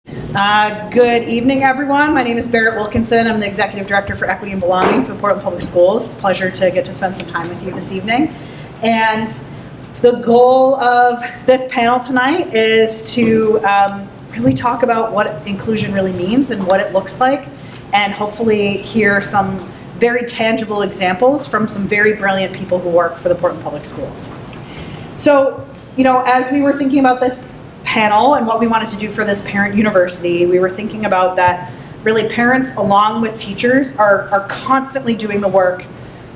Good evening, everyone. My name is Barrett Wilkinson. I'm the Executive Director for Equity and Belonging for the Portland Public Schools. It's a pleasure to get to spend some time with you this evening. And the goal of this panel tonight is to really talk about what inclusion really means and what it looks like, and hopefully hear some very tangible examples from some very brilliant people who work for the Portland Public Schools. So, as we were thinking about this panel and what we wanted to do for this parent university, we were thinking about that really parents along with teachers are constantly doing the work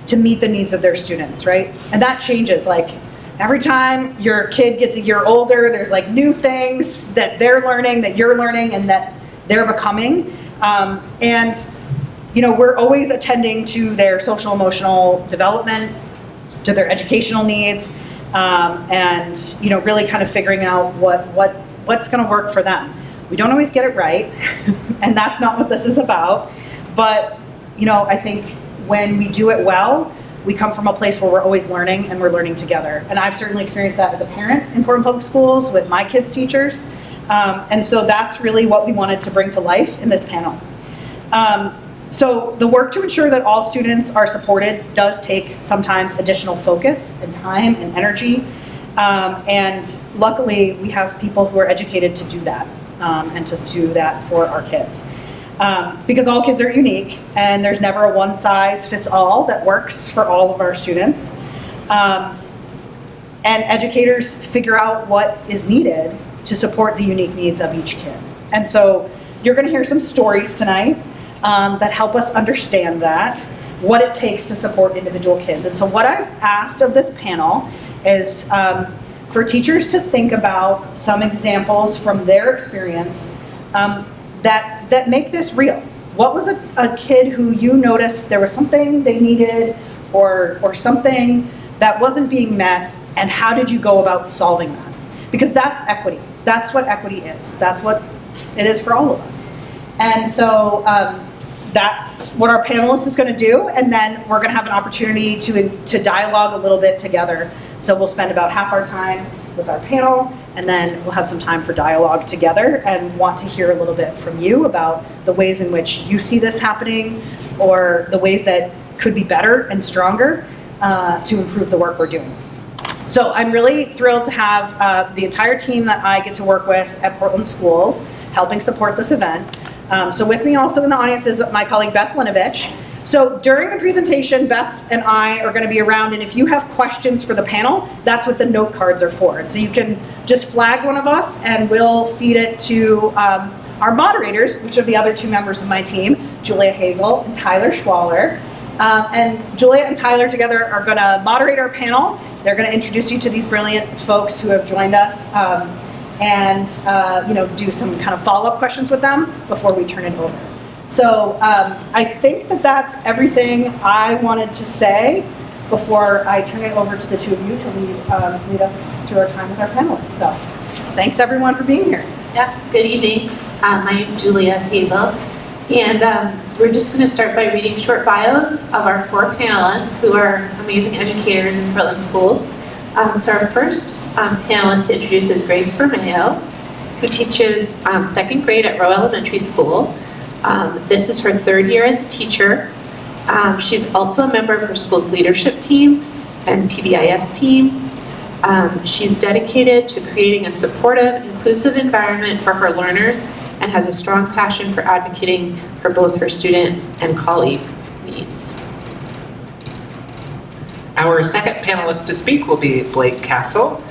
to meet the needs of their students, right? And that changes. Like every time your kid gets a year older, there's like new things that they're learning, that you're learning, and that they're becoming. We're always attending to their social emotional development, to their educational needs, and really kind of figuring out what's going to work for them. We don't always get it right, and that's not what this is about. But I think when we do it well, we come from a place where we're always learning, and we're learning together. And I've certainly experienced that as a parent in Portland Public Schools with my kids' teachers. And so that's really what we wanted to bring to life in this panel. So the work to ensure that all students are supported does take sometimes additional focus and time and energy. And luckily, we have people who are educated to do that and to do that for our kids. Because all kids are unique, and there's never a one-size-fits-all that works for all of our students. And educators figure out what is needed to support the unique needs of each kid. And so you're going to hear some stories tonight that help us understand that, what it takes to support individual kids. And so what I've asked of this panel is for teachers to think about some examples from their experience that make this real. What was a kid who you noticed there was something they needed or something that wasn't being met, and how did you go about solving that? Because that's equity. That's what equity is. That's what it is for all of us. And so that's what our panelist is going to do, and then we're going to have an opportunity to dialogue a little bit together. So we'll spend about half our time with our panel, and then we'll have some time for dialogue together, and want to hear a little bit from you about the ways in which you see this happening, or the ways that could be better and stronger to improve the work we're doing. So I'm really thrilled to have the entire team that I get to work with at Portland Schools helping support this event. So with me also in the audience is my colleague Beth Linovich. So during the presentation, Beth and I are going to be around, and if you have questions for the panel, that's what the note cards are for. And so you can just flag one of us, and we'll feed it to our moderators, which are the other two members of my team, Julia Hazel and Tyler Schwaller. And Julia and Tyler together are going to moderate our panel. They're going to introduce you to these brilliant folks who have joined us, and do some kind of follow-up questions with them before we turn it over. So I think that's everything I wanted to say before I turn it over to the two of you to lead us through our time with our panelists. So thanks everyone for being here. Yeah, good evening. My name is Julia Hazel, and we're just going to start by reading short bios of our four panelists who are amazing educators in Portland Schools. So our first panelist to introduce is Grace Bermeo, who teaches second grade at Rowe Elementary School. This is her third year as a teacher. She's also a member of her school's leadership team and PBIS team. She's dedicated to creating a supportive, inclusive environment for her learners, and has a strong passion for advocating for both her student and colleague needs. Our second panelist to speak will be Blake Castle.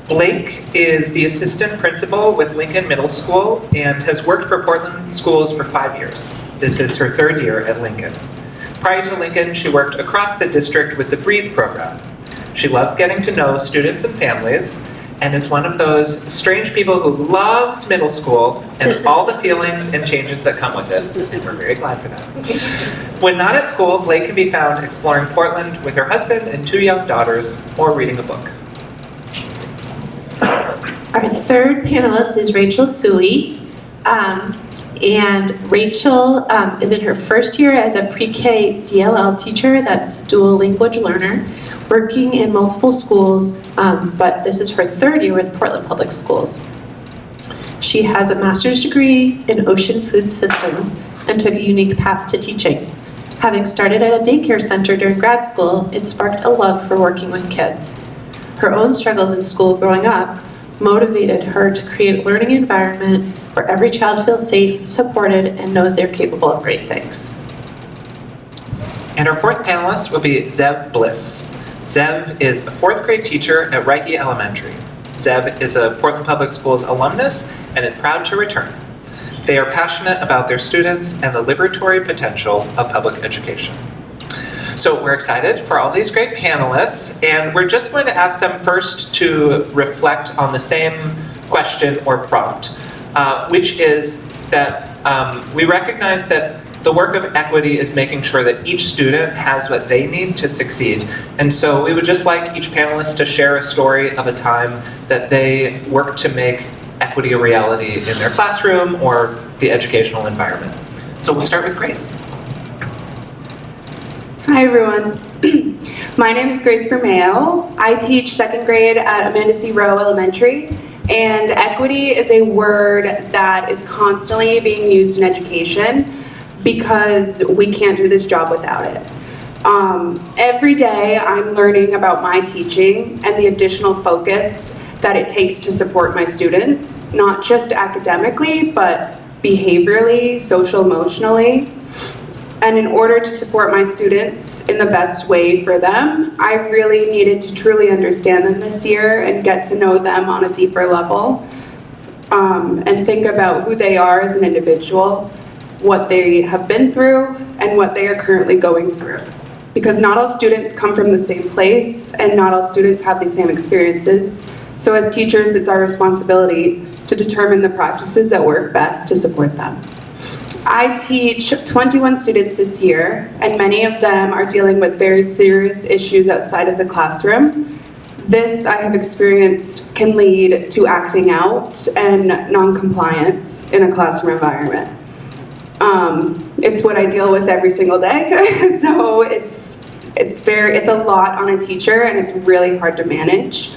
Blake is the assistant principal with Lincoln Middle School and has worked for Portland Schools for 5 years. This is her third year at Lincoln. Prior to Lincoln, she worked across the district with the BREATHE program. She loves getting to know students and families, and is one of those strange people who loves middle school and all the feelings and changes that come with it, and we're very glad for that. When not at school, Blake can be found exploring Portland with her husband and 2 young daughters, or reading a book. Our third panelist is Rachel Suey, and Rachel is in her first year as a pre-K DLL teacher, that's dual language learner, working in multiple schools, but this is her third year with Portland Public Schools. She has a master's degree in ocean food systems and took a unique path to teaching. Having started at a daycare center during grad school, it sparked a love for working with kids. Her own struggles in school growing up motivated her to create a learning environment where every child feels safe, supported, and knows they're capable of great things. And our fourth panelist will be Zev Bliss. Zev is a fourth grade teacher at Reiki Elementary. Zev is a Portland Public Schools alumnus and is proud to return. They are passionate about their students and the liberatory potential of public education. So we're excited for all these great panelists, and we're just going to ask them first to reflect on the same question or prompt, which is that we recognize that the work of equity is making sure that each student has what they need to succeed. And so we would just like each panelist to share a story of a time that they worked to make equity a reality in their classroom or the educational environment. So we'll start with Grace. Hi everyone. My name is Grace Bermeo. I teach second grade at Amanda C. Rowe Elementary, and equity is a word that is constantly being used in education because we can't do this job without it. Every day I'm learning about my teaching and the additional focus that it takes to support my students, not just academically, but behaviorally, social, emotionally. And in order to support my students in the best way for them, I really needed to truly understand them this year and get to know them on a deeper level, and think about who they are as an individual, what they have been through, and what they are currently going through. Because not all students come from the same place, and not all students have the same experiences. So as teachers, it's our responsibility to determine the practices that work best to support them. I teach 21 students this year, and many of them are dealing with very serious issues outside of the classroom. This, I have experienced, can lead to acting out and non-compliance in a classroom environment. It's what I deal with every single day, so it's a lot on a teacher, and it's really hard to manage.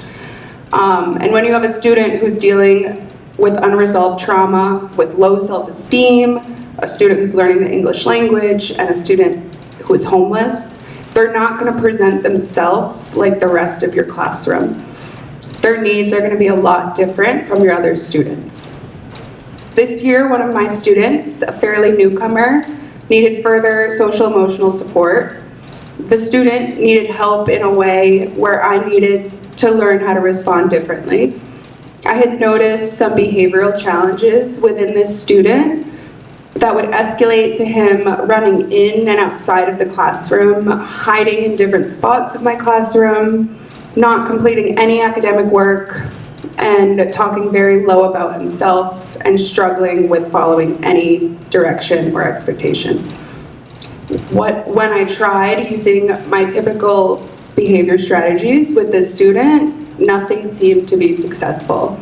And when you have a student who's dealing with unresolved trauma, with low self-esteem, a student who's learning the English language, and a student who is homeless, they're not going to present themselves like the rest of your classroom. Their needs are going to be a lot different from your other students. This year, one of my students, a fairly newcomer, needed further social emotional support. The student needed help in a way where I needed to learn how to respond differently. I had noticed some behavioral challenges within this student that would escalate to him running in and outside of the classroom, hiding in different spots of my classroom, not completing any academic work, and talking very low about himself and struggling with following any direction or expectation. When I tried using my typical behavior strategies with this student, nothing seemed to be successful.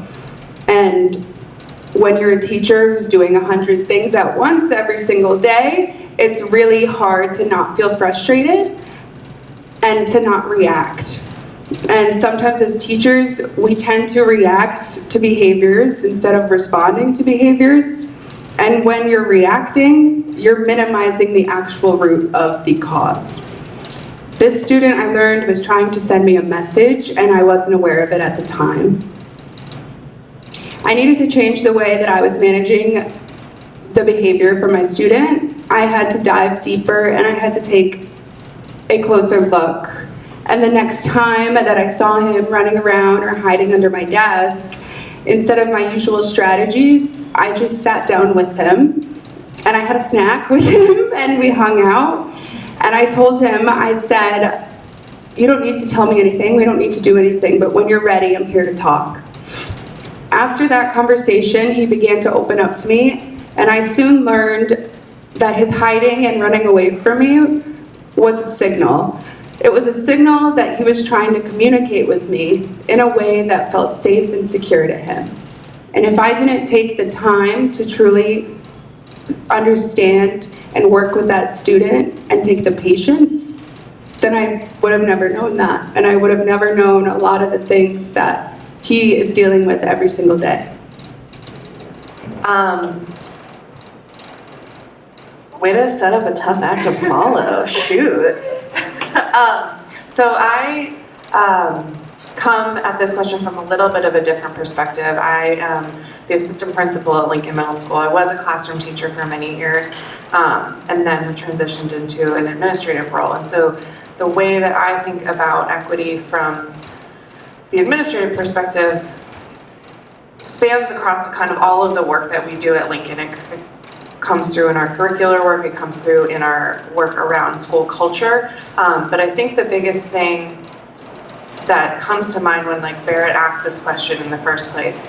And when you're a teacher who's doing 100 things at once every single day, it's really hard to not feel frustrated and to not react. And sometimes as teachers, we tend to react to behaviors instead of responding to behaviors. And when you're reacting, you're minimizing the actual root of the cause. This student, I learned, was trying to send me a message, and I wasn't aware of it at the time. I needed to change the way that I was managing the behavior for my student. I had to dive deeper, and I had to take a closer look. And the next time that I saw him running around or hiding under my desk, instead of my usual strategies, I just sat down with him, and I had a snack with him, and we hung out. And I told him, I said, "You don't need to tell me anything, we don't need to do anything, but when you're ready, I'm here to talk." After that conversation, he began to open up to me, and I soon learned that his hiding and running away from me was a signal. It was a signal that he was trying to communicate with me in a way that felt safe and secure to him. And if I didn't take the time to truly understand and work with that student and take the patience, then I would have never known that. And I would have never known a lot of the things that he is dealing with every single day. Way to set up a tough act to follow. Shoot. So I come at this question from a little bit of a different perspective. I am the assistant principal at Lincoln Middle School. I was a classroom teacher for many years, and then have transitioned into an administrative role. And so the way that I think about equity from the administrative perspective spans across kind of all of the work that we do at Lincoln. It comes through in our curricular work, it comes through in our work around school culture. But I think the biggest thing that comes to mind when like Barrett asked this question in the first place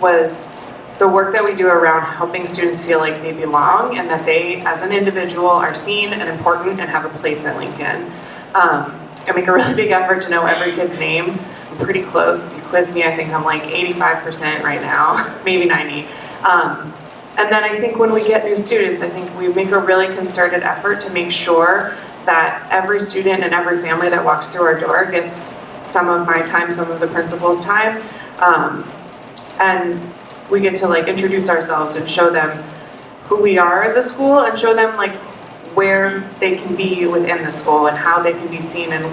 was the work that we do around helping students feel like they belong and that they, as an individual, are seen and important and have a place at Lincoln. I make a really big effort to know every kid's name. I'm pretty close. If you quiz me, I think I'm like 85% right now, maybe 90. And then I think when we get new students, I think we make a really concerted effort to make sure that every student and every family that walks through our door gets some of my time, some of the principal's time. And we get to like introduce ourselves and show them who we are as a school and show them like where they can be within the school and how they can be seen and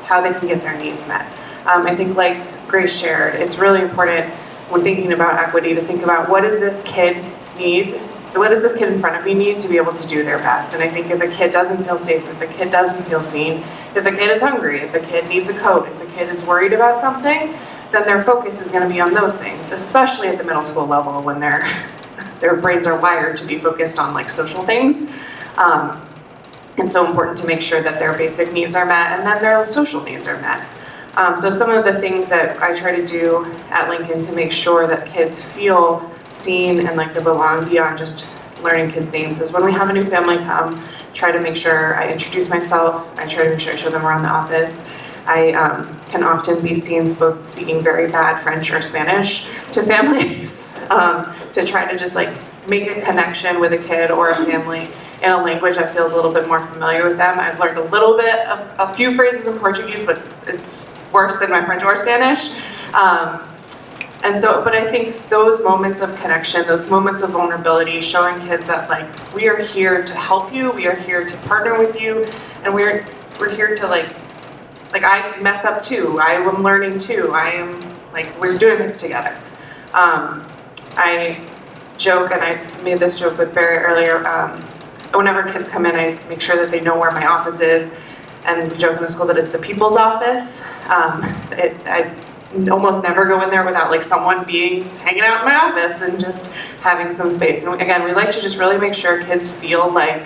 how they can get their needs met. I think like Grace shared, it's really important when thinking about equity to think about what does this kid need, what does this kid in front of me need to be able to do their best. And I think if a kid doesn't feel safe, if a kid doesn't feel seen, if a kid is hungry, if a kid needs a coat, if a kid is worried about something, then their focus is going to be on those things, especially at the middle school level when their brains are wired to be focused on like social things. And so important to make sure that their basic needs are met and then their social needs are met. So some of the things that I try to do at Lincoln to make sure that kids feel seen and like they belong beyond just learning kids' names is when we have a new family come, try to make sure I introduce myself, I try to make sure I show them around the office. I can often be seen speaking very bad French or Spanish to families to try to just like make a connection with a kid or a family in a language that feels a little bit more familiar with them. I've learned a little bit of a few phrases in Portuguese, but it's worse than my French or Spanish. But I think those moments of connection, those moments of vulnerability, showing kids that like we are here to help you, we are here to partner with you, and we're here to like I mess up too, I am learning too, I am like we're doing this together. I joke, and I made this joke with Barry earlier. Whenever kids come in, I make sure that they know where my office is, and we joke in the school that it's the people's office. I almost never go in there without like someone hanging out in my office and just having some space. And again, we like to just really make sure kids feel like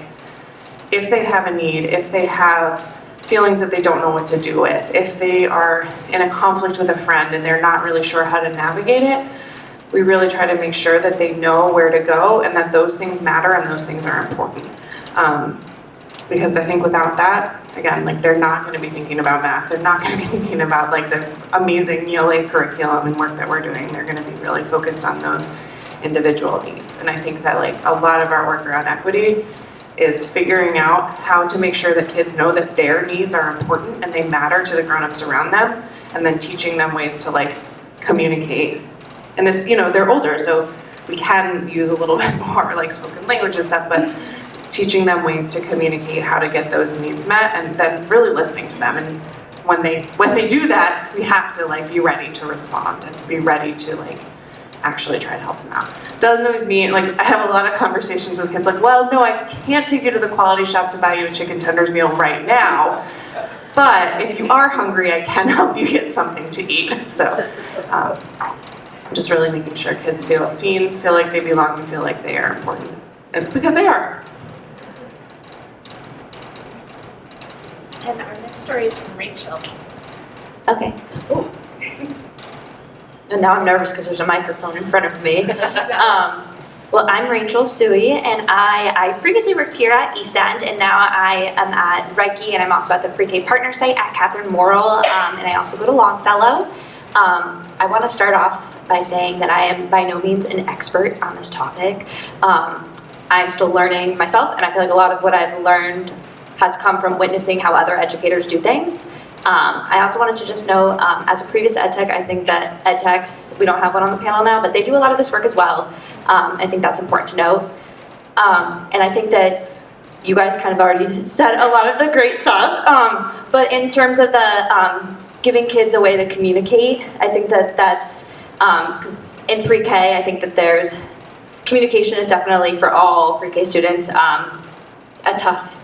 if they have a need, if they have feelings that they don't know what to do with, if they are in a conflict with a friend and they're not really sure how to navigate it, we really try to make sure that they know where to go and that those things matter and those things are important. Because I think without that, again, like they're not going to be thinking about math. They're not going to be thinking about like the amazing ELA curriculum and work that we're doing. They're going to be really focused on those individual needs. And I think that like a lot of our work around equity is figuring out how to make sure that kids know that their needs are important and they matter to the grown-ups around them, and then teaching them ways to like communicate. And this, they're older, so we can use a little bit more like spoken language and stuff, but teaching them ways to communicate how to get those needs met, and then really listening to them. And when they do that, we have to like be ready to respond and be ready to like actually try to help them out. Doesn't always mean, like I have a lot of conversations with kids like, well, no, I can't take you to the quality shop to buy you a chicken tenders meal right now, but if you are hungry, I can help you get something to eat. So just really making sure kids feel seen, feel like they belong, and feel like they are important, and because they are. And our next story is from Rachel. Okay. Ooh. And now I'm nervous because there's a microphone in front of me. Well, I'm Rachel Suey, and I previously worked here at East End, and now I am at Reiki, and I'm also at the Pre-K Partner Site at Catherine Morrill, and I also go to Longfellow. I want to start off by saying that I am by no means an expert on this topic. I'm still learning myself, and I feel like a lot of what I've learned has come from witnessing how other educators do things. I also wanted to just know, as a previous ed tech, I think that ed techs, we don't have one on the panel now, but they do a lot of this work as well. I think that's important to note. And I think that you guys kind of already said a lot of the great stuff, but in terms of the giving kids a way to communicate, I think that that's, because in pre-K, I think that there's, communication is definitely for all pre-K students a tough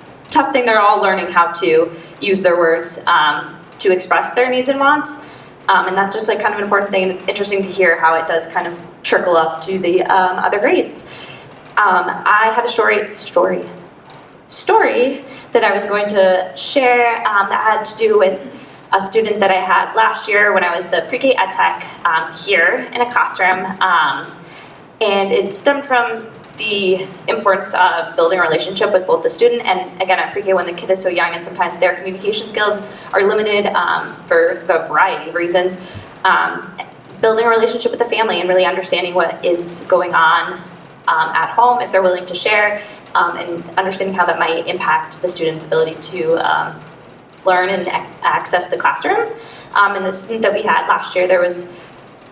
thing. They're all learning how to use their words to express their needs and wants, and that's just like kind of an important thing, and it's interesting to hear how it does kind of trickle up to the other grades. I had a story that I was going to share that had to do with a student that I had last year when I was the pre-K ed tech here in a classroom, and it stemmed from the importance of building a relationship with both the student and, again, at pre-K when the kid is so young and sometimes their communication skills are limited for a variety of reasons. Building a relationship with the family and really understanding what is going on at home, if they're willing to share, and understanding how that might impact the student's ability to learn and access the classroom. And the student that we had last year, there was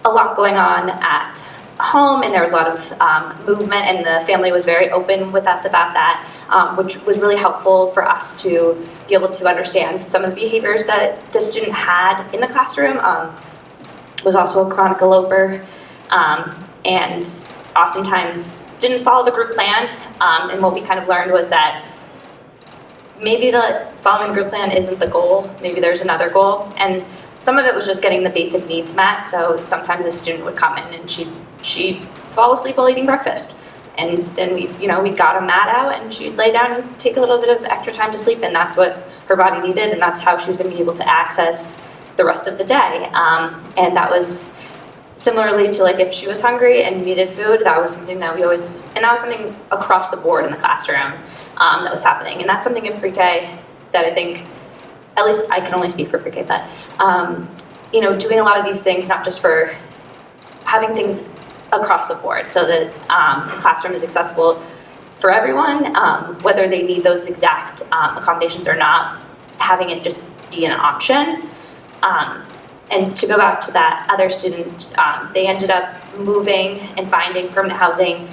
a lot going on at home, and there was a lot of movement, and the family was very open with us about that, which was really helpful for us to be able to understand some of the behaviors that the student had in the classroom. Was also a chronic eloper, and oftentimes didn't follow the group plan, and what we kind of learned was that maybe the following the group plan isn't the goal, maybe there's another goal, and some of it was just getting the basic needs met. So sometimes a student would come in and she'd fall asleep while eating breakfast, and then we got a mat out and she'd lay down and take a little bit of extra time to sleep, and that's what her body needed, and that's how she was going to be able to access the rest of the day. And that was similarly to like if she was hungry and needed food, that was something that we always, and that was something across the board in the classroom that was happening. And that's something in pre-K that I think, at least I can only speak for pre-K, but doing a lot of these things, not just for having things across the board so that the classroom is accessible for everyone, whether they need those exact accommodations or not, having it just be an option. And to go back to that other student, they ended up moving and finding permanent housing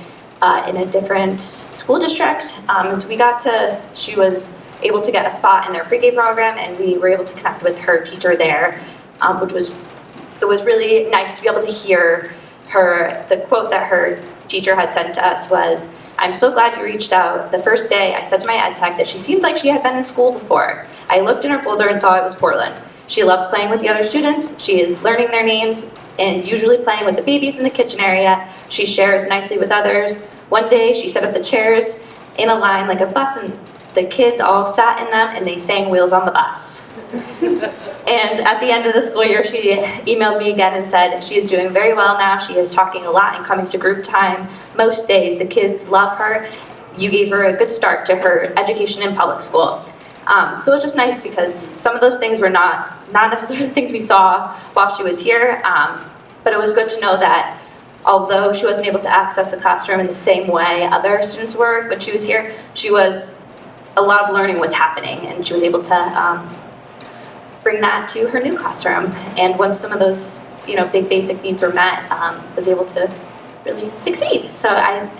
in a different school district. And so she was able to get a spot in their pre-K program, and we were able to connect with her teacher there, it was really nice to be able to hear the quote that her teacher had sent to us was, "I'm so glad you reached out. The first day I said to my ed tech that she seemed like she had been in school before. I looked in her folder and saw it was Portland. She loves playing with the other students. She is learning their names and usually playing with the babies in the kitchen area. She shares nicely with others. One day she set up the chairs in a line like a bus, and the kids all sat in them and they sang Wheels on the Bus." And at the end of the school year, she emailed me again and said she is doing very well now. She is talking a lot and coming to group time most days. The kids love her. You gave her a good start to her education in public school. So it was just nice because some of those things were not necessarily things we saw while she was here, but it was good to know that although she wasn't able to access the classroom in the same way other students were when she was here, a lot of learning was happening, and she was able to bring that to her new classroom. And once some of those big basic needs were met, was able to really succeed. So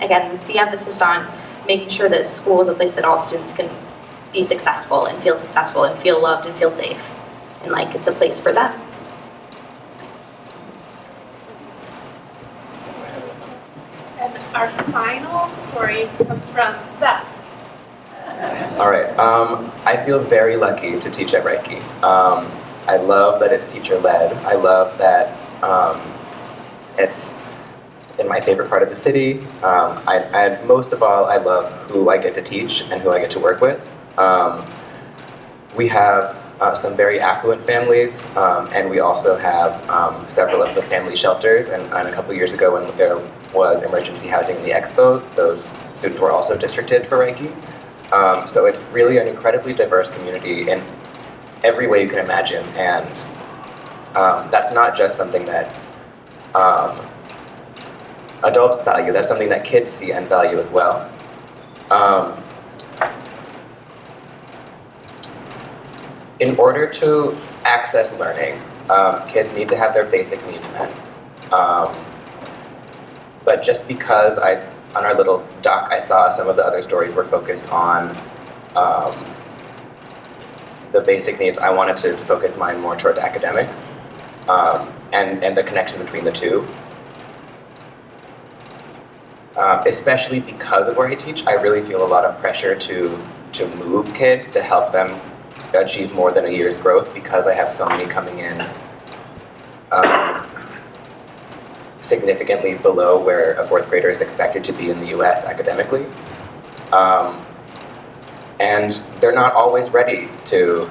again, the emphasis on making sure that school is a place that all students can be successful and feel loved and feel safe, and like it's a place for them. And our final story comes from Zeph. All right. I feel very lucky to teach at Reiki. I love that it's teacher-led. I love that it's in my favorite part of the city. Most of all, I love who I get to teach and who I get to work with. We have some very affluent families, and we also have several of the family shelters. And a couple years ago, when there was emergency housing in the expo, those students were also districted for Reiki. So it's really an incredibly diverse community in every way you can imagine, and that's not just something that adults value, that's something that kids see and value as well. In order to access learning. Kids need to have their basic needs met. But just because on our little doc, I saw some of the other stories were focused on the basic needs, I wanted to focus mine more toward academics and the connection between the two. Especially because of where I teach, I really feel a lot of pressure to move kids, to help them achieve more than a year's growth, because I have so many coming in significantly below where a fourth grader is expected to be in the US academically. And they're not always ready to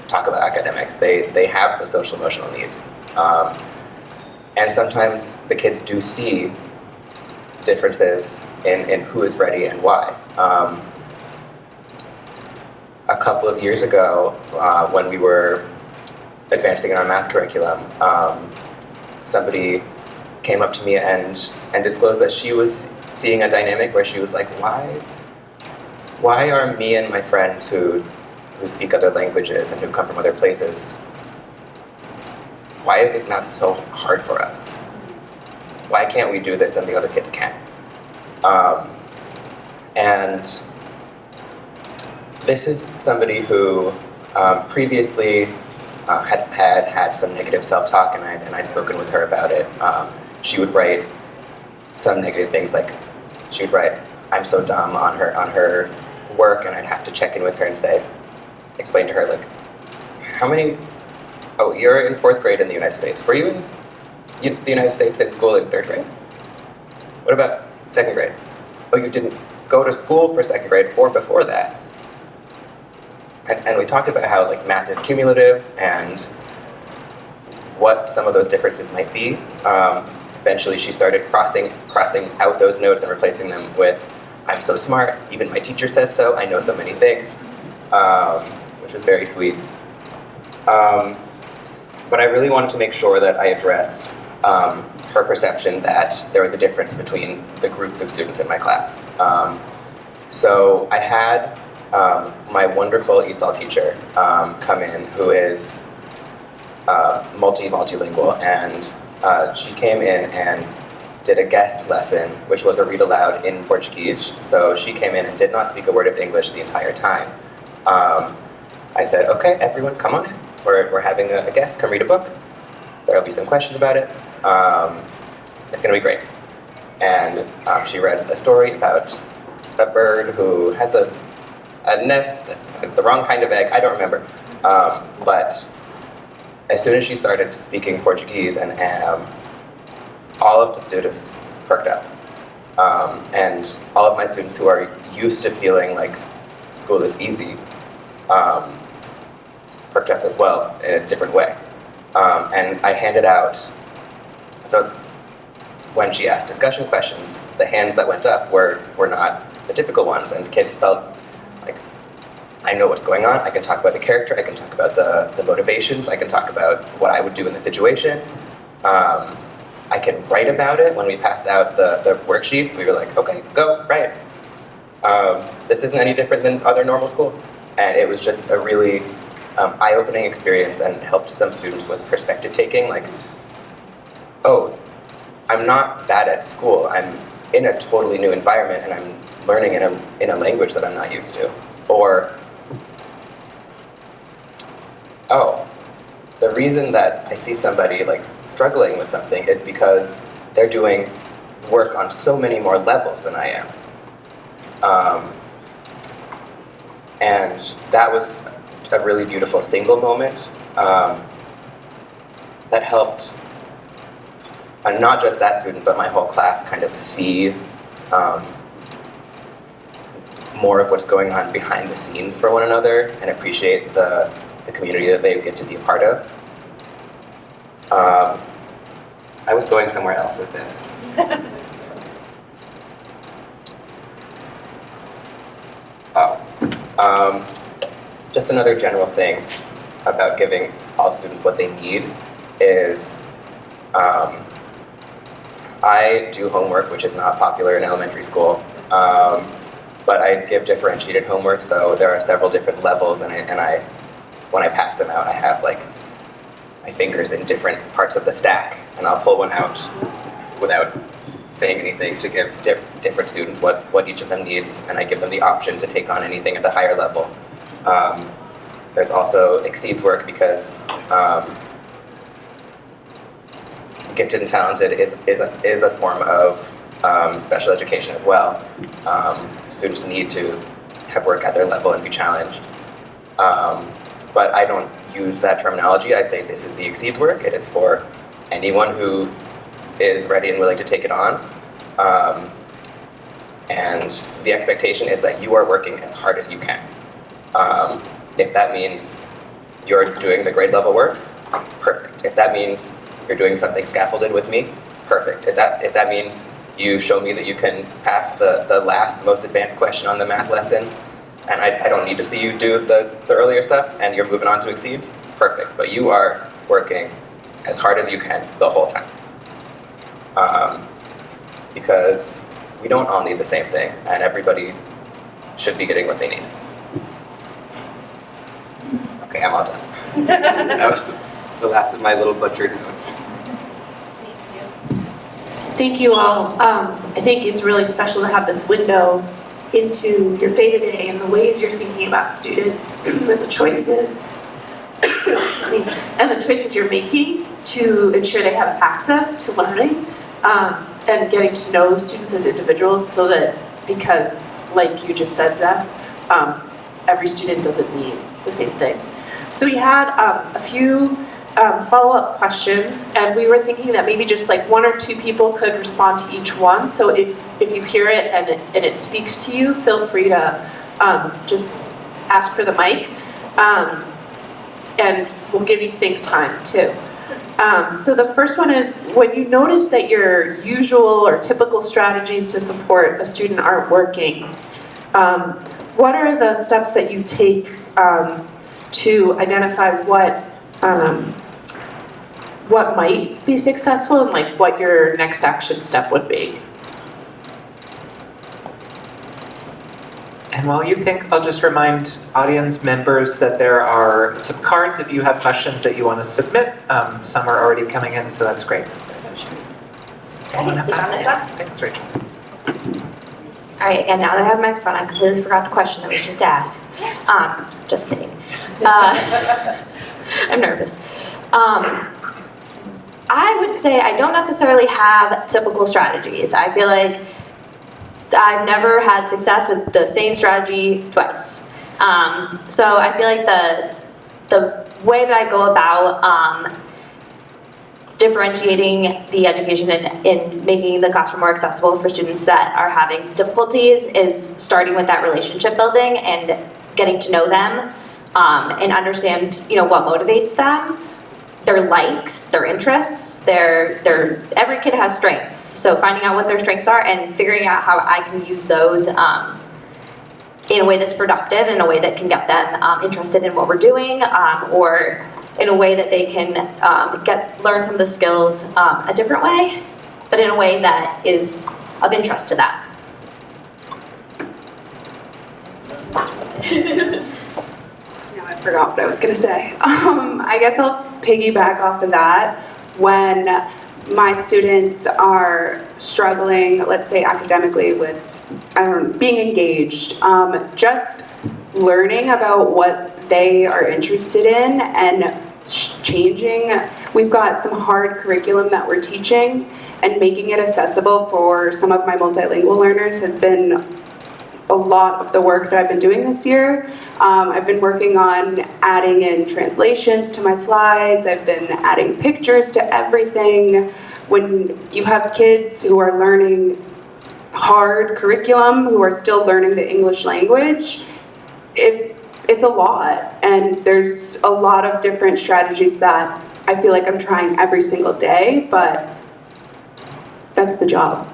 talk about academics. They have the social emotional needs. And sometimes the kids do see differences in who is ready and why. A couple of years ago, when we were advancing in our math curriculum, somebody came up to me and disclosed that she was seeing a dynamic where she was like, why are me and my friends who speak other languages and who come from other places, why is this math so hard for us? Why can't we do this and the other kids can't? And this is somebody who previously had some negative self-talk, and I'd spoken with her about it. She would write some negative things, like she would write, "I'm so dumb" on her work, and I'd have to check in with her and explain to her, like, how many, oh, you're in 4th grade in the United States. Were you in the United States in school in 3rd grade? What about 2nd grade? Oh, you didn't go to school for 2nd grade or before that. And we talked about how math is cumulative and what some of those differences might be. Eventually she started crossing out those notes and replacing them with, "I'm so smart, even my teacher says so, I know so many things," which was very sweet. But I really wanted to make sure that I addressed her perception that there was a difference between the groups of students in my class. So I had my wonderful ESOL teacher come in, who is multilingual, and she came in and did a guest lesson, which was a read aloud in Portuguese. So she came in and did not speak a word of English the entire time. I said, "Okay, everyone come on in. We're having a guest come read a book. There'll be some questions about it. It's gonna be great." And she read a story about a bird who has a nest that has the wrong kind of egg. I don't remember. But as soon as she started speaking Portuguese, and all of the students perked up. And all of my students who are used to feeling like school is easy perked up as well in a different way. And I handed out, so when she asked discussion questions, the hands that went up were not the typical ones, and kids felt like, I know what's going on, I can talk about the character, I can talk about the motivations, I can talk about what I would do in the situation. I can write about it. When we passed out the worksheets, we were like, okay, go, write. This isn't any different than other normal school. And it was just a really eye-opening experience, and helped some students with perspective taking, like, oh, I'm not bad at school, I'm in a totally new environment, and I'm learning in a language that I'm not used to. Or, oh, the reason that I see somebody struggling with something is because they're doing work on so many more levels than I am. And that was a really beautiful single moment that helped not just that student, but my whole class kind of see more of what's going on behind the scenes for one another, and appreciate the community that they get to be a part of. I was going somewhere else with this. Just another general thing about giving all students what they need is, I do homework, which is not popular in elementary school, but I give differentiated homework, so there are several different levels, and I when I pass them out, I have like my fingers in different parts of the stack, and I'll pull one out without saying anything to give different students what each of them needs, and I give them the option to take on anything at the higher level. There's also exceeds work because gifted and talented is a form of special education as well. Students need to have work at their level and be challenged. But I don't use that terminology. I say this is the exceeds work. It is for anyone who is ready and willing to take it on. And the expectation is that you are working as hard as you can. If that means you're doing the grade level work, perfect. If that means you're doing something scaffolded with me, perfect. If that means you show me that you can pass the last most advanced question on the math lesson, and I don't need to see you do the earlier stuff, and you're moving on to exceeds, perfect. But you are working as hard as you can the whole time. Because we don't all need the same thing, and everybody should be getting what they need. Okay, I'm all done. That was the last of my little butchered notes. Thank you all. I think it's really special to have this window into your day-to-day and the ways you're thinking about students and the choices, excuse me, and the choices you're making to ensure they have access to learning, and getting to know students as individuals, so that, because like you just said, Zach, every student doesn't need the same thing. So we had a few follow-up questions, and we were thinking that maybe just like 1 or 2 people could respond to each one. So if you hear it and it speaks to you, feel free to just ask for the mic, and we'll give you think time too. So the first one is, when you notice that your usual or typical strategies to support a student aren't working, what are the steps that you take to identify what might be successful, and like what your next action step would be? And while you think, I'll just remind audience members that there are some cards if you have questions that you want to submit. Some are already coming in, so that's great. Thanks, Rachel. All right, and now that I have a microphone, I completely forgot the question that we just asked. Just kidding. I'm nervous. I would say I don't necessarily have typical strategies. I feel like I've never had success with the same strategy twice. So I feel like the way that I go about differentiating the education and making the classroom more accessible for students that are having difficulties is starting with that relationship building and getting to know them, and understand, what motivates them, their likes, their interests, every kid has strengths. So finding out what their strengths are and figuring out how I can use those in a way that's productive, in a way that can get them interested in what we're doing, or in a way that they can learn some of the skills a different way, but in a way that is of interest to them. Now I forgot what I was going to say. I guess I'll piggyback off of that. When my students are struggling, let's say academically, with being engaged, just learning about what they are interested in and changing. We've got some hard curriculum that we're teaching, and making it accessible for some of my multilingual learners has been a lot of the work that I've been doing this year. I've been working on adding in translations to my slides. I've been adding pictures to everything. When you have kids who are learning hard curriculum, who are still learning the English language, it's a lot. And there's a lot of different strategies that I feel like I'm trying every single day, but that's the job.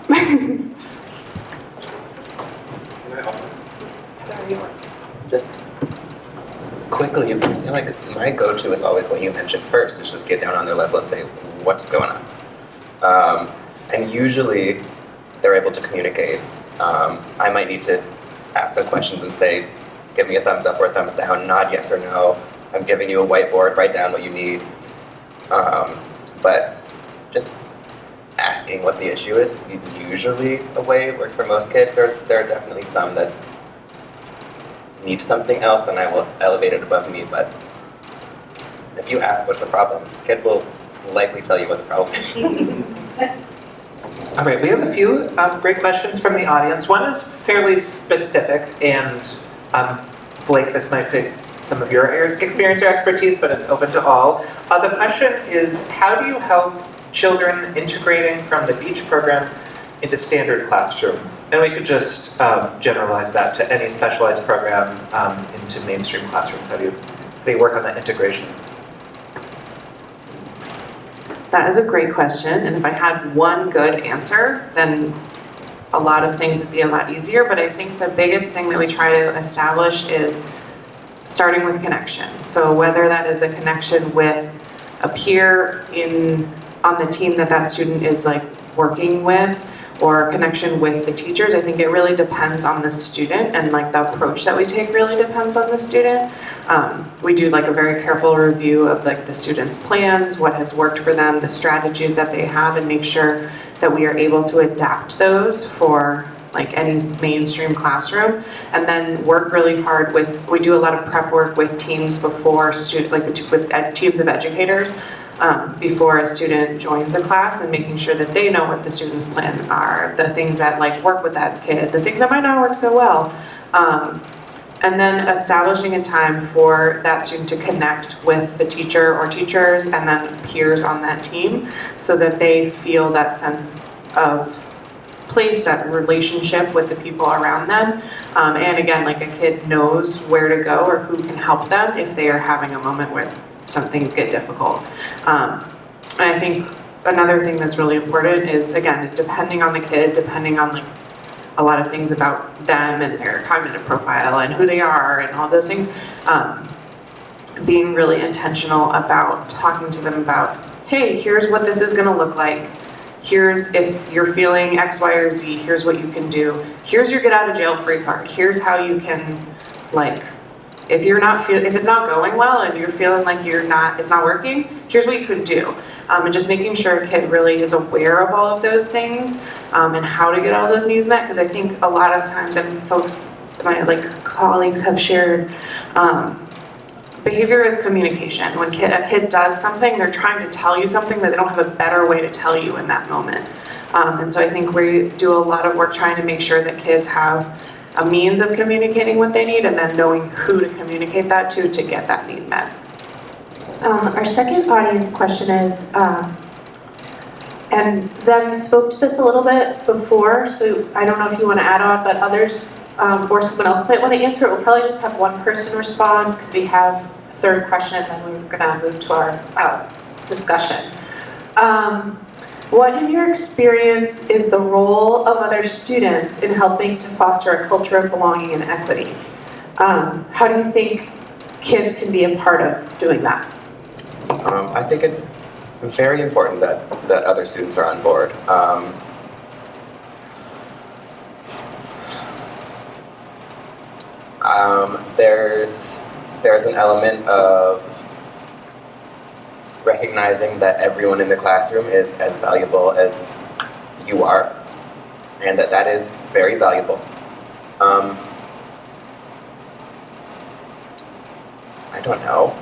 Sorry. Just quickly, like my go-to is always what you mentioned first, is just get down on their level and say, what's going on? And usually they're able to communicate. I might need to ask them questions and say, give me a thumbs up or a thumbs down, nod yes or no. I'm giving you a whiteboard, write down what you need. But just asking what the issue is usually a way it works for most kids. There are definitely some that need something else, and I will elevate it above me. But if you ask what's the problem, kids will likely tell you what the problem is. All right, we have a few great questions from the audience. One is fairly specific, and Blake, this might fit some of your experience or expertise, but it's open to all. The question is, how do you help children integrating from the beach program into standard classrooms? And we could just generalize that to any specialized program into mainstream classrooms. How do you work on that integration? That is a great question, and if I had one good answer, then a lot of things would be a lot easier, but I think the biggest thing that we try to establish is starting with connection. So whether that is a connection with a peer on the team that student is like working with, or a connection with the teachers, I think it really depends on the student, and like the approach that we take really depends on the student. We do like a very careful review of like the students' plans, what has worked for them, the strategies that they have, and make sure that we are able to adapt those for like any mainstream classroom, and then work really hard we do a lot of prep work with teams before with teams of educators before a student joins a class, and making sure that they know what the student's plans are, the things that like work with that kid, the things that might not work so well. And then establishing a time for that student to connect with the teacher or teachers and then peers on that team, so that they feel that sense of place, that relationship with the people around them. And again, like a kid knows where to go or who can help them if they are having a moment where some things get difficult. And I think another thing that's really important is, again, depending on the kid, depending on like a lot of things about them and their cognitive profile and who they are and all those things, being really intentional about talking to them about, hey, here's what this is gonna look like. Here's, if you're feeling X, Y, or Z, here's what you can do. Here's your get out of jail free card. Here's how you can, like, if it's not going well and you're feeling like it's not working, here's what you could do. And just making sure a kid really is aware of all of those things and how to get all those needs met. Because I think a lot of times, and folks, my like colleagues have shared, behavior is communication. When a kid does something, they're trying to tell you something that they don't have a better way to tell you in that moment. And so I think we do a lot of work trying to make sure that kids have a means of communicating what they need, and then knowing who to communicate that to get that need met. Our second audience question is, and Zev spoke to this a little bit before, so I don't know if you want to add on, but others or someone else might want to answer it. We'll probably just have one person respond because we have a third question, and then we're going to move to our discussion. What, in your experience, is the role of other students in helping to foster a culture of belonging and equity? How do you think kids can be a part of doing that? I think it's very important that other students are on board. There's an element of recognizing that everyone in the classroom is as valuable as you are, and that is very valuable. I don't know.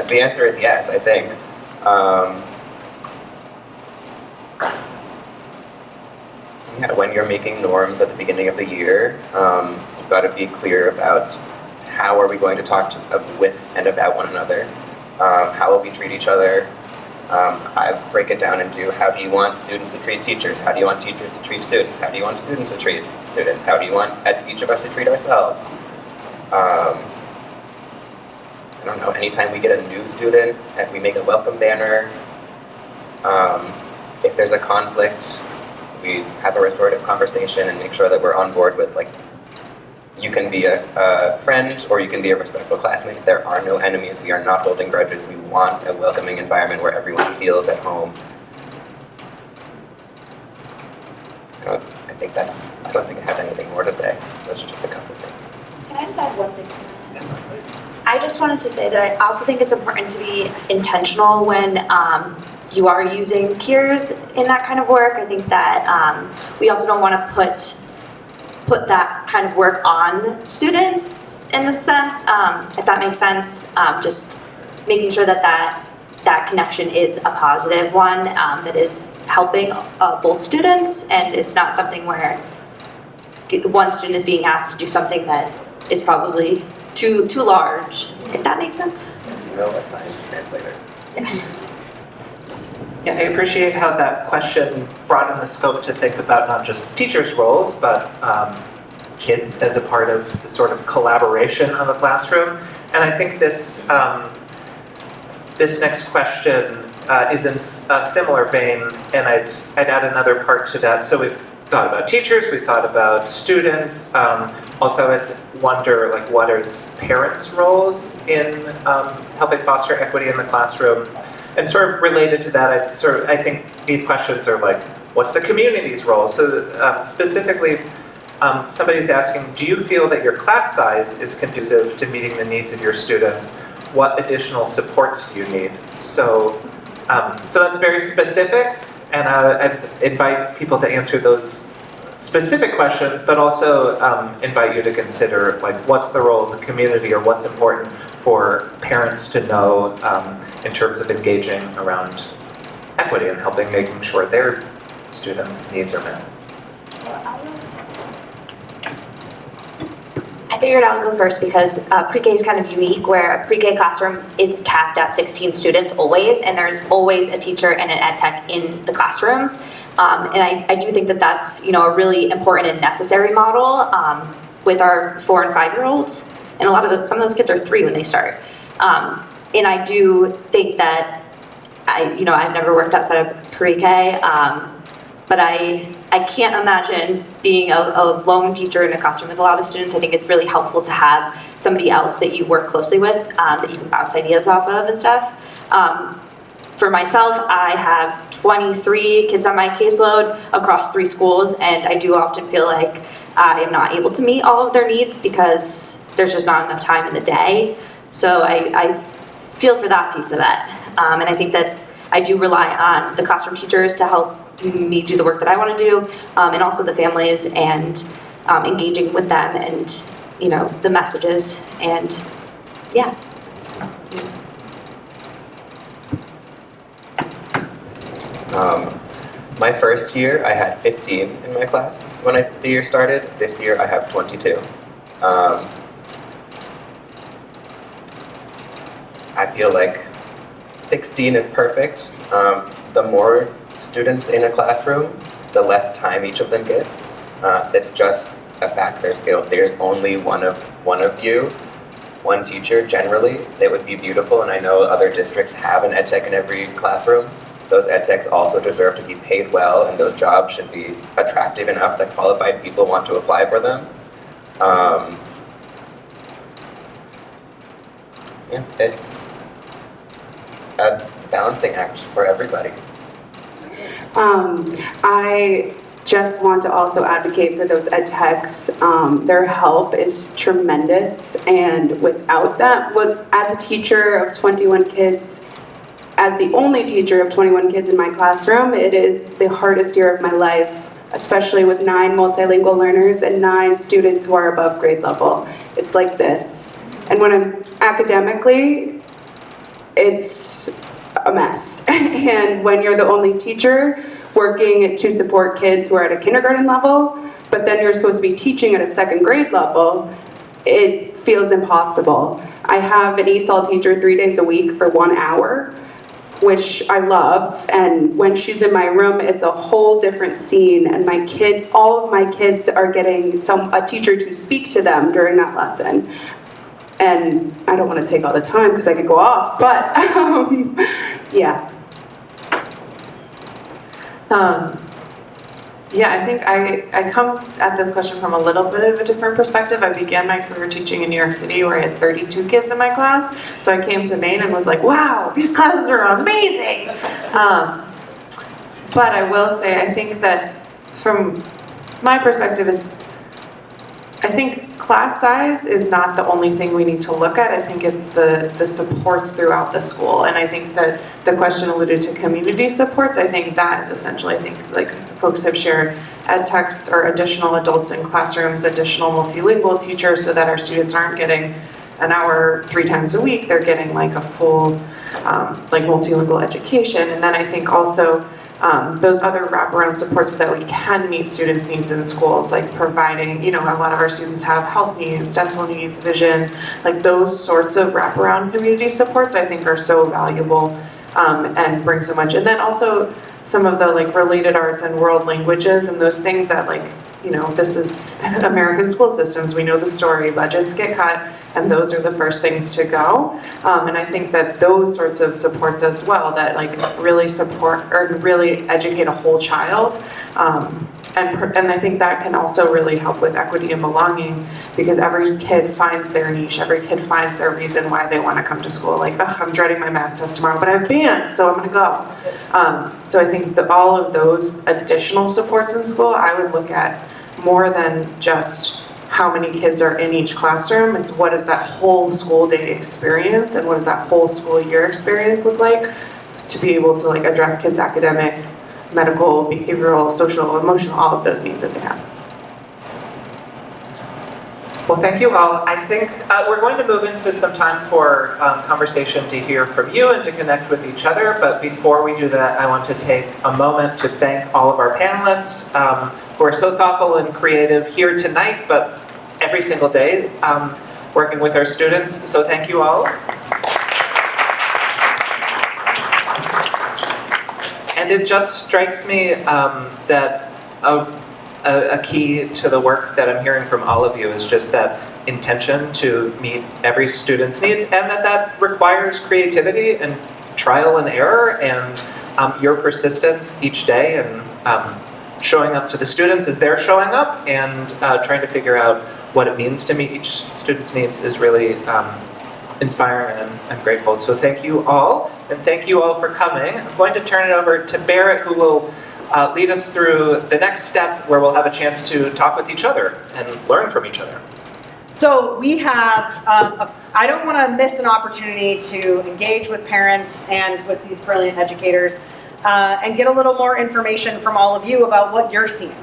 The answer is yes, I think. Yeah, when you're making norms at the beginning of the year, you've got to be clear about how are we going to talk with and about one another. How will we treat each other? I break it down into, how do you want students to treat teachers? How do you want teachers to treat students? How do you want students to treat students? How do you want each of us to treat ourselves? I don't know, anytime we get a new student, and we make a welcome banner. If there's a conflict, we have a restorative conversation and make sure that we're on board with, like, you can be a friend or you can be a respectful classmate. There are no enemies. We are not holding grudges. We want a welcoming environment where everyone feels at home. I don't think I have anything more to say. Those are just a couple of things. Can I just add one thing to that? I just wanted to say that I also think it's important to be intentional when you are using peers in that kind of work. I think that we also don't want to put that kind of work on students in a sense, if that makes sense. Just making sure that connection is a positive one, that is helping both students, and it's not something where one student is being asked to do something that is probably too large, if that makes sense. No, that's fine. Translator. Yeah, I appreciate how that question broadened the scope to think about not just teachers' roles, but kids as a part of the sort of collaboration of a classroom. And I think this next question is in a similar vein, and I'd add another part to that. So we've thought about teachers, we've thought about students. Also, I'd wonder, like, what is parents' roles in helping foster equity in the classroom? And sort of related to that, I think these questions are like, what's the community's role? So specifically, somebody's asking, do you feel that your class size is conducive to meeting the needs of your students? What additional supports do you need? So that's very specific, and I'd invite people to answer those specific questions, but also invite you to consider, like, what's the role of the community, or what's important for parents to know in terms of engaging around equity and helping making sure their students' needs are met. I figured I would go first because pre-K is kind of unique, where a pre-K classroom, it's capped at 16 students always, and there's always a teacher and an ed tech in the classrooms. And I do think that that's, a really important and necessary model with our 4 and 5-year-olds. And some of those kids are 3 when they start. And I do think that I've never worked outside of pre-K, but I can't imagine being a lone teacher in a classroom with a lot of students. I think it's really helpful to have somebody else that you work closely with, that you can bounce ideas off of and stuff. For myself, I have 23 kids on my caseload across 3 schools, and I do often feel like I am not able to meet all of their needs because there's just not enough time in the day. So I feel for that piece of it. And I think that I do rely on the classroom teachers to help me do the work that I want to do, and also the families, and engaging with them, and the messages, and yeah. My first year, I had 15 in my class when the year started. This year, I have 22. I feel like 16 is perfect. The more students in a classroom, the less time each of them gets. It's just a fact. There's only one of you, one teacher. Generally, it would be beautiful, and I know other districts have an ed tech in every classroom. Those ed techs also deserve to be paid well, and those jobs should be attractive enough that qualified people want to apply for them. Yeah, it's a balancing act for everybody. I just want to also advocate for those ed techs. Their help is tremendous, and without that, as a teacher of 21 kids, as the only teacher of 21 kids in my classroom, it is the hardest year of my life, especially with 9 multilingual learners and 9 students who are above grade level. It's like this. And when I'm academically, it's a mess. And when you're the only teacher working to support kids who are at a kindergarten level, but then you're supposed to be teaching at a 2nd grade level, it feels impossible. I have an ESOL teacher 3 days a week for 1 hour, which I love, and when she's in my room, it's a whole different scene, and all of my kids are getting a teacher to speak to them during that lesson. And I don't want to take all the time because I could go off, but yeah. Yeah, I think I come at this question from a little bit of a different perspective. I began my career teaching in New York City, where I had 32 kids in my class. So I came to Maine and was like, wow, these classes are amazing. But I will say, I think that from my perspective, I think class size is not the only thing we need to look at. I think it's the supports throughout the school. And I think that the question alluded to community supports. I think that is essentially, I think like folks have shared, ed techs or additional adults in classrooms, additional multilingual teachers so that our students aren't getting an hour 3 times a week. They're getting like a full like multilingual education. And then I think also those other wraparound supports so that we can meet students' needs in schools, like providing, you know, a lot of our students have health needs, dental needs, vision, like those sorts of wraparound community supports I think are so valuable and bring so much. And then also some of the like related arts and world languages and those things that like, you know, this is American school systems, we know the story, budgets get cut, and those are the first things to go. And I think that those sorts of supports as well that like really support or really educate a whole child. And I think that can also really help with equity and belonging because every kid finds their niche, every kid finds their reason why they want to come to school. Like, I'm dreading my math test tomorrow, but I have band, so I'm going to go. So I think that all of those additional supports in school, I would look at more than just how many kids are in each classroom. It's what is that whole school day experience and what does that whole school year experience look like to be able to like address kids' academic, medical, behavioral, social, emotional, all of those needs that they have. Well, thank you all. I think we're going to move into some time for conversation to hear from you and to connect with each other. But before we do that, I want to take a moment to thank all of our panelists who are so thoughtful and creative here tonight, but every single day working with our students. So thank you all. And it just strikes me that a key to the work that I'm hearing from all of you is just that intention to meet every student's needs, and that requires creativity and trial and error and your persistence each day and showing up to the students as they're showing up and trying to figure out what it means to meet each student's needs is really inspiring, and I'm grateful. So thank you all, and thank you all for coming. I'm going to turn it over to Barrett, who will lead us through the next step where we'll have a chance to talk with each other and learn from each other. So we have, I don't want to miss an opportunity to engage with parents and with these brilliant educators and get a little more information from all of you about what you're seeing.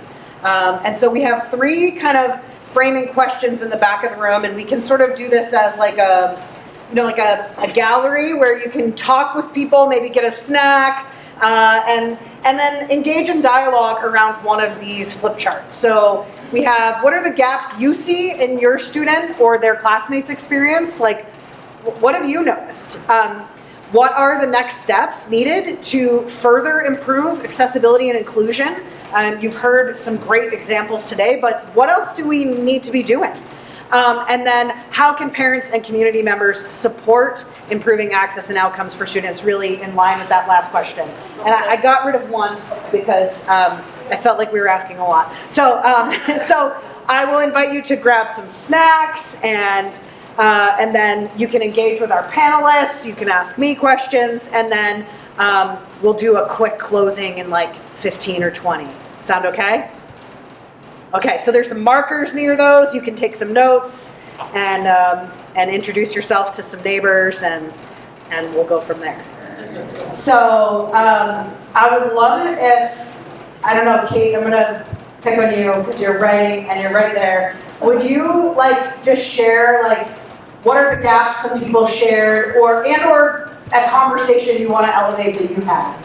And so we have 3 kind of framing questions in the back of the room, and we can sort of do this as like a, you know, like a gallery where you can talk with people, maybe get a snack, and then engage in dialogue around one of these flip charts. So we have, what are the gaps you see in your student or their classmates' experience? Like, what have you noticed? What are the next steps needed to further improve accessibility and inclusion? You've heard some great examples today, but what else do we need to be doing? And then how can parents and community members support improving access and outcomes for students, really in line with that last question? And I got rid of one because I felt like we were asking a lot. So, so I will invite you to grab some snacks, and then you can engage with our panelists, you can ask me questions, and then we'll do a quick closing in like 15 or 20. Sound okay? Okay, so there's some markers near those. You can take some notes and introduce yourself to some neighbors, and we'll go from there. So I would love it if, I don't know, Kate, I'm gonna pick on you because you're writing and you're right there. Would you like just share like what are the gaps some people shared, or a conversation you want to elevate that you had?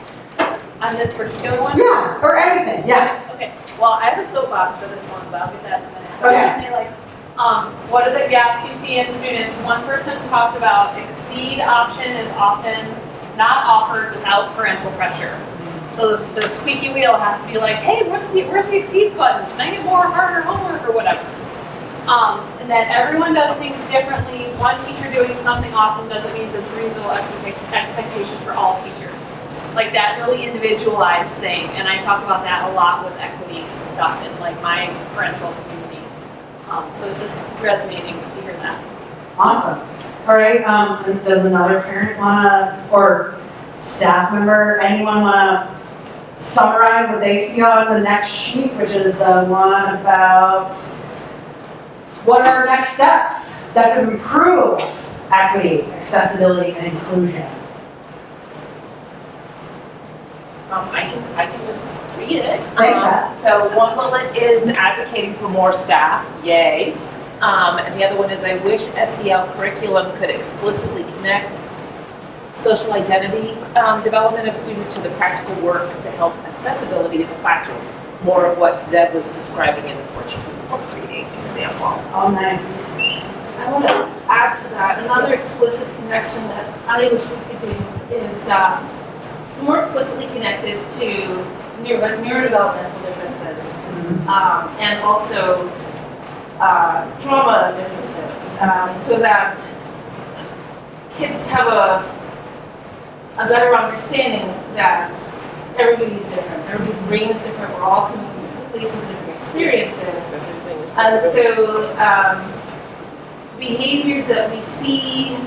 On this particular one? Yeah, or anything, yeah. Okay, well, I have a soapbox for this one, but I'll get that in a minute. Okay. I was gonna say, like, what are the gaps you see in students? One person talked about exceed option is often not offered without parental pressure. So the squeaky wheel has to be like, hey, where's the exceeds button? Can I get more harder homework or whatever? And that everyone does things differently. One teacher doing something awesome doesn't mean it's reasonable expectation for all teachers. Like that really individualized thing, and I talk about that a lot with equity stuff in like my parental community. So it's just resonating to hear that. Awesome. All right, does another parent wanna, or staff member, anyone wanna summarize what they see on the next sheet, which is the one about What are our next steps that could improve equity, accessibility, and inclusion? I can just read it. Thanks, Beth. So one bullet is advocating for more staff, yay. And the other one is I wish SEL curriculum could explicitly connect social identity development of students to the practical work to help accessibility in the classroom. More of what Zeb was describing in the Portuguese book reading example. Oh, nice. I want to add to that. Another explicit connection that I wish we could do is more explicitly connected to neurodevelopmental differences and also trauma differences, so that kids have a better understanding that everybody's different, everybody's brain is different, we're all coming from different places, different experiences. And so behaviors that we see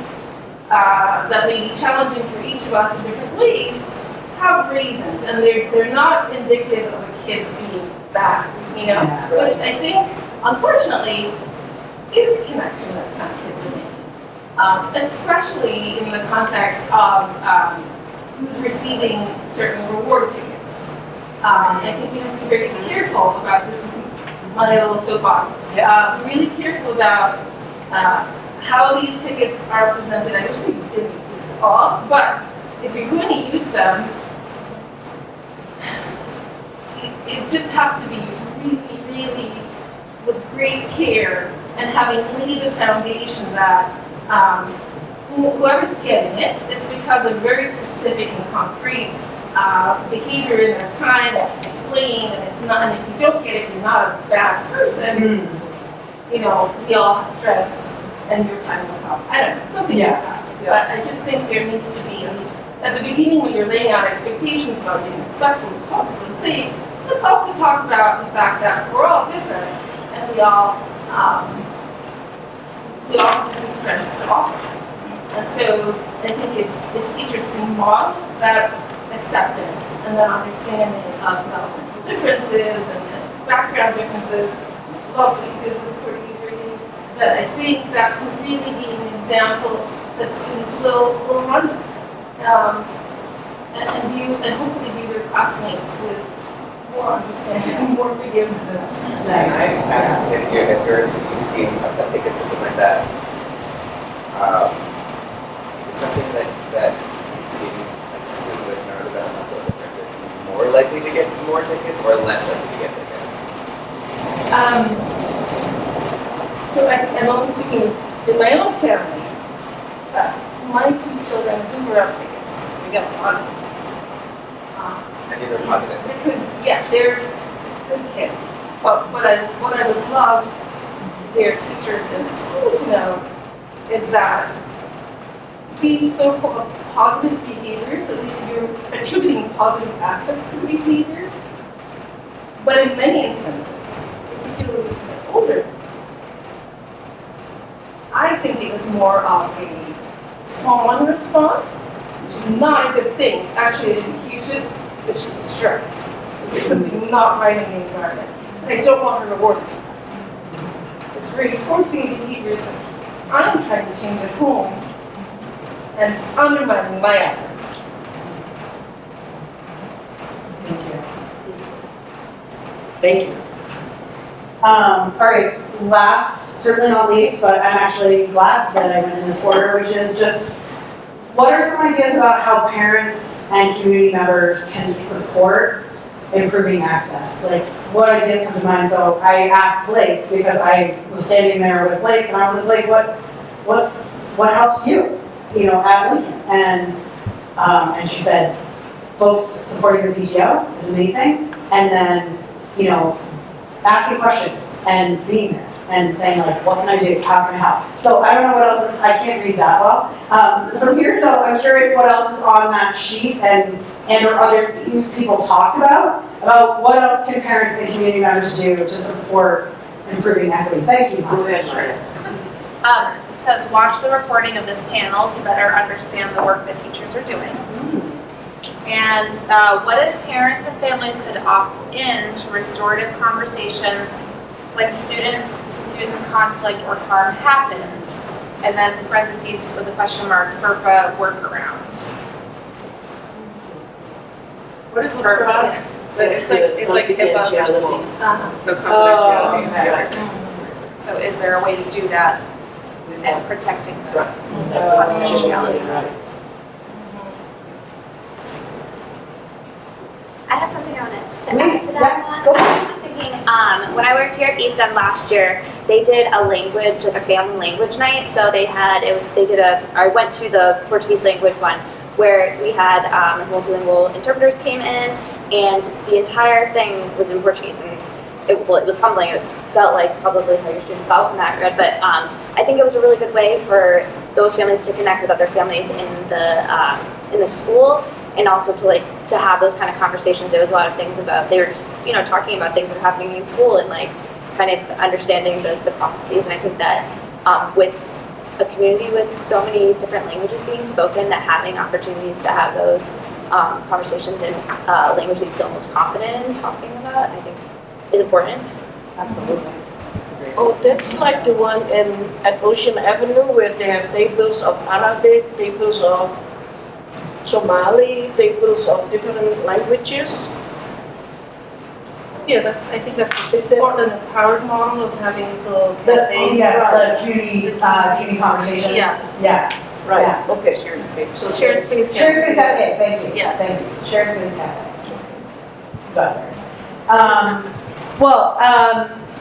that may be challenging for each of us in different ways have reasons, and they're not indicative of a kid being bad, you know? Yeah, right. Which I think, unfortunately, is a connection that some kids are making, especially in the context of who's receiving certain reward tickets. I think we have to be very careful about this. Is my little soapbox. Really careful about how these tickets are presented. I wish they didn't exist at all, but if you're going to use them, it just has to be really, really with great care and having laid a foundation that whoever's getting it, it's because of very specific and concrete behavior in their time, it's explained, and it's not, and if you don't get it, you're not a bad person. You know, we all have strengths, and your time will come. I don't know, something like that. But I just think there needs to be, at the beginning when you're laying out expectations about being respectful, responsible, and safe, let's also talk about the fact that we're all different, and we all have different strengths to offer. And so I think if teachers can model that acceptance and that understanding of developmental differences and background differences, lovely, good for you, that I think that can really be an example that students will run with, and hopefully view their classmates with more understanding and more forgiveness. Nice. If you're seeing a ticket system like that, is it something that you see like students with neurodevelopmental differences more likely to get more tickets or less likely to get tickets? So I'm only speaking in my own family. My two children do wear up tickets. We get a lot of tickets. And these are positive. Because, yeah, they're good kids. But what I would love their teachers and the schools to know is that these so-called positive behaviors, at least you're attributing positive aspects to the behavior, but in many instances, particularly with the older, I think it was more of a fawn response, which is not a good thing. It's actually an indication that she's stressed. There's something not right in the environment. And I don't want her rewarded for that. It's reinforcing behaviors that I'm trying to change at home, and it's undermining my efforts. Thank you. All right, last, certainly not least, but I'm actually glad that I went in this order, which is just, what are some ideas about how parents and community members can support improving access? Like, what ideas come to mind? So I asked Blake, because I was standing there with Blake, and I was like, Blake, what helps you, at Lincoln? And she said, folks supporting the PTO is amazing, and then, asking questions and being there and saying, like, what can I do? How can I help? So I don't know what else is, I can't read that well from here, so I'm curious what else is on that sheet and or other things people talked about what else can parents and community members do to support improving equity. Thank you. Go ahead, Sharon. It says, watch the recording of this panel to better understand the work that teachers are doing. And what if parents and families could opt in to restorative conversations when student-to-student conflict or harm happens, and then parentheses with a question mark, FERPA workaround. What is FERPA? But it's like HIPAA for schools. So confidentiality and secrets. So is there a way to do that and protecting the confidentiality? I have something on it to add to that one. I was just thinking, when I worked here at East End last year, they did a language, like a family language night. So I went to the Portuguese language one where we had multilingual interpreters came in, and the entire thing was in Portuguese. And it was humbling. It felt like probably how your students felt when that read, but I think it was a really good way for those families to connect with other families in the school, and also to have those kind of conversations. There was a lot of things about, they were just talking about things that are happening in school and kind of understanding the processes. And I think that with a community with so many different languages being spoken, that having opportunities to have those conversations in language that you feel most confident in talking about, I think is important. Absolutely. Oh, that's like the one at Ocean Avenue where they have tables of Arabic, tables of Somali, tables of different languages. Yeah, I think that's the Portland Empowered model of having little The cafes. community conversations. Yes. Yes. Right, Yeah. okay. Shared space. So shared space. Shared space cafe, thank you. Yes. Thank you. Shared space cafe. Got there.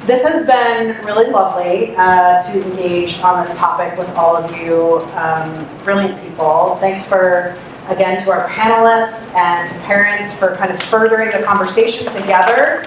This has been really lovely to engage on this topic with all of you brilliant people. Thanks again to our panelists and to parents for kind of furthering the conversation together.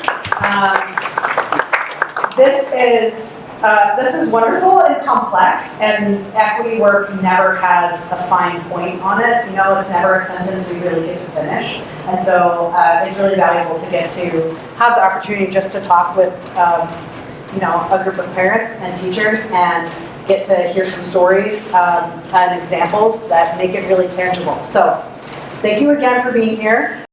This is wonderful and complex, and equity work never has a fine point on it. It's never a sentence we really get to finish. And so it's really valuable to get to have the opportunity just to talk with a group of parents and teachers and get to hear some stories and examples that make it really tangible. So thank you again for being here.